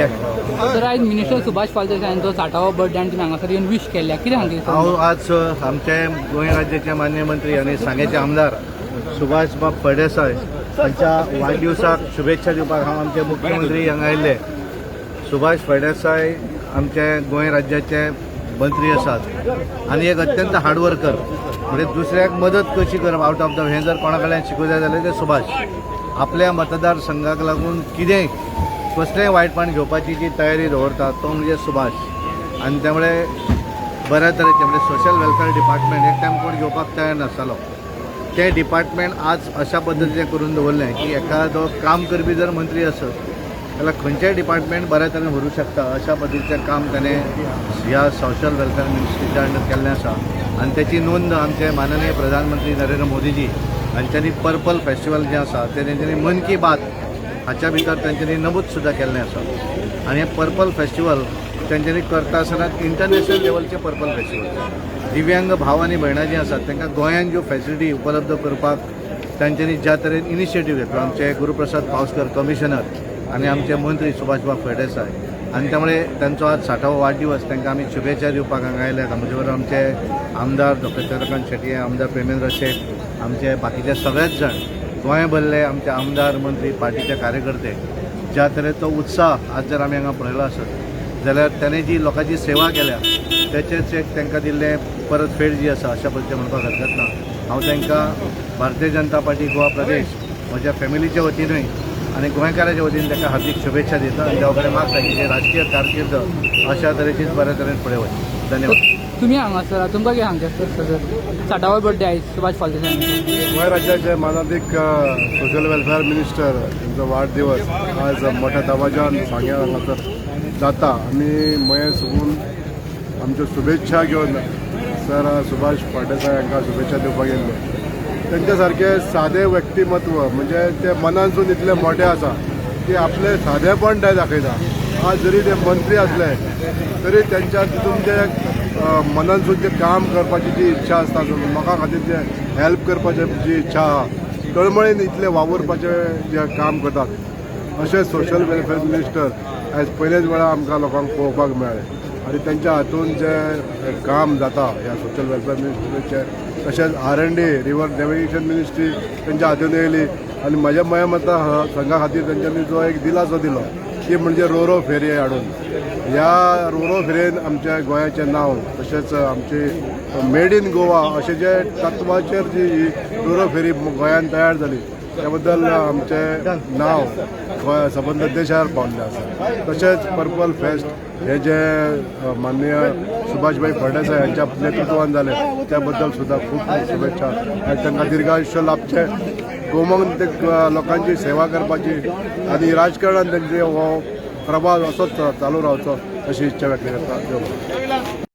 जय. तर आज मिनिस्टर सुभाष फळदेसाय यांचो 60वा बर्थडे आणि तुम्ही हांगासर येवन विश केल्या कितें सांगता? हांव आज आमचे गोंय राज्याचे मान्य मंत्री आणि सांगेचे आमदार सुभाष बाब फळदेसाय हांच्या वाडदिवसाक शुभेच्छा दिवपाक हांव आमचे मुख्यमंत्री हांगा आयिल्ले. सुभाष फळदेसाय आमचे गोंय राज्याचे मंत्री आसात आनी एक अत्यंत हार्डवर्कर. म्हणजे दुसऱ्याक मदत कशी करप आउट ऑफ द हें जर कोणा कडल्यान शिकूंक जाय जाल्यार ते सुभाष. आपल्या मतदारसंघाक लागून कितेंय कसलेंय वायटपण घेवपाची जी तयारी दवरता तो म्हणजे सुभाष. आनी त्यामुळे बऱ्या तरेचे म्हणजे सोशल वेलफेअर डिपार्टमेंट एक टायम कोण घेवपाक तयार नासतालो. ते डिपार्टमेंट आज अशा पद्दतीचें करून दवरलें की एखादो काम करपी जर मंत्री आसत जाल्यार खंयचेय डिपार्टमेंट बऱ्या तरेन व्हरूं शकता अशा पद्दतीचें काम ताणें ह्या सोशल वेलफेअर मिनिस्ट्रीच्या अंडर केल्लें आसा. आनी त्याची नोंद आमचे माननीय प्रधानमंत्री नरेंद्र मोदीजी हांच्यांनी पर्पल फेस्टिवल जें आसा तें तेंच्यांनी मन की बात हाच्या भितर तेंच्यांनी नमूद सुद्दां केल्लें आसा. आनी हें पर्पल फेस्टिवल तेंच्यांनी करता आसतना इंटरनॅशनल लेवलचें पर्पल फेस्टिवल. दिव्यांग भाव आनी भयणां जीं आसात तांकां गोंयांत ज्यो फेसिलिटी उपलब्ध करपाक तांच्यांनी ज्या तरेन इनिशिएटीव घेतलो आमचे गुरुप्रसाद पावसकर कमिशनर आनी आमचे मंत्री सुभाष बाब फळदेसाय. आनी त्यामुळे तांचो आज 60वा वाडदिवस तांकां आमी शुभेच्छा दिवपाक हांगा आयल्यात. आमचे बरोबर आमचे आमदार डॉक्टर चंद्रकांत शेटये, आमदार प्रेमेंद्र शेट, आमचे बाकीचे सगळेच जण गोंय भरले आमचे आमदार मंत्री पार्टीचे कार्यकर्ते. ज्या तरेचो उत्साह आज जर आमी हांगा पळयलो आसत जाल्यार ताणें जी लोकांची सेवा केल्या तेचेच एक तांकां दिल्लें परत फेड जी आसा अशा पद्दतीन म्हणपाक हरकत ना. हांव तांकां भारतीय जनता पार्टी गोवा प्रदेश म्हज्या फॅमिलीच्या वतीनूय आनी गोंयकाराच्या वतीन ताका हार्दिक शुभेच्छा दिता आनी देवा कडेन मागता की राजकीय कारकीर्द अशा तरेचीच बऱ्या तरेन फुडें वचची. धन्यवाद. तुम्ही हांगासर तुमकां कितें सांगता सर? 60वा बर्थडे आयज सुभाष फळदेसाय. गोंय राज्याचे मानाधिक सोशल वेलफेअर मिनिस्टर यांचा वाढदिवस आज मोठ्या दबाज्यान सांग्या हांगासर जाता. आमी मये सुगून आमच्यो शुभेच्छा घेवन सर सुभाष फळदेसाय हांकां शुभेच्छा दिवपाक गेल्ले. त्यांच्या सारखे साधे व्यक्तिमत्व म्हणजे ते मनानसून इतले मोठे आसा की आपले साधेपण ते दाखयता. आज जरी ते मंत्री असले तरी त्यांच्या तितून जे मनानसून जे काम करपाची जी इच्छा आसता लोकां खातीर जे हेल्प करपाची जी इच्छा आहा तळमळीन इतले वावुरपाचे जे काम करतात अशे सोशल वेलफेअर मिनिस्टर आयज पयलेच वेळा आमकां लोकांक पळोवपाक मेळ्ळे. आनी त्यांच्या हातून जे काम जाता ह्या सोशल वेलफेअर मिनिस्ट्रीचे तशेंच R&D रिवर नॅव्हिगेशन मिनिस्ट्री त्यांच्या हातून येयली. आनी म्हाज्या मता संघा खातीर तेंच्यांनी जो एक दिलासो दिलो ती म्हणजे रोरो फेरी हाडून. ह्या रोरो फेरयेन आमच्या गोंयाचें नांव तशेंच आमची मेड इन गोवा अशें जे तत्वाचेर जी ही रोरो फेरी गोंयांत तयार जाली त्या बद्दल आमचें नांव गोंया सबंद देशार पावल्लें आसा. तशेंच पर्पल फेस्ट हे जे माननीय सुभाषभाई फळदेसाय यांच्या नेतृत्वान जाले त्या बद्दल सुद्धा खूप खूप शुभेच्छा. तांकां दीर्घायुष्य लाभचें, गोमंतक लोकांची सेवा करपाची आनी राजकारणांत तांचे हो प्रभाव असोच चालू रावचो अशी इच्छा व्यक्त करता.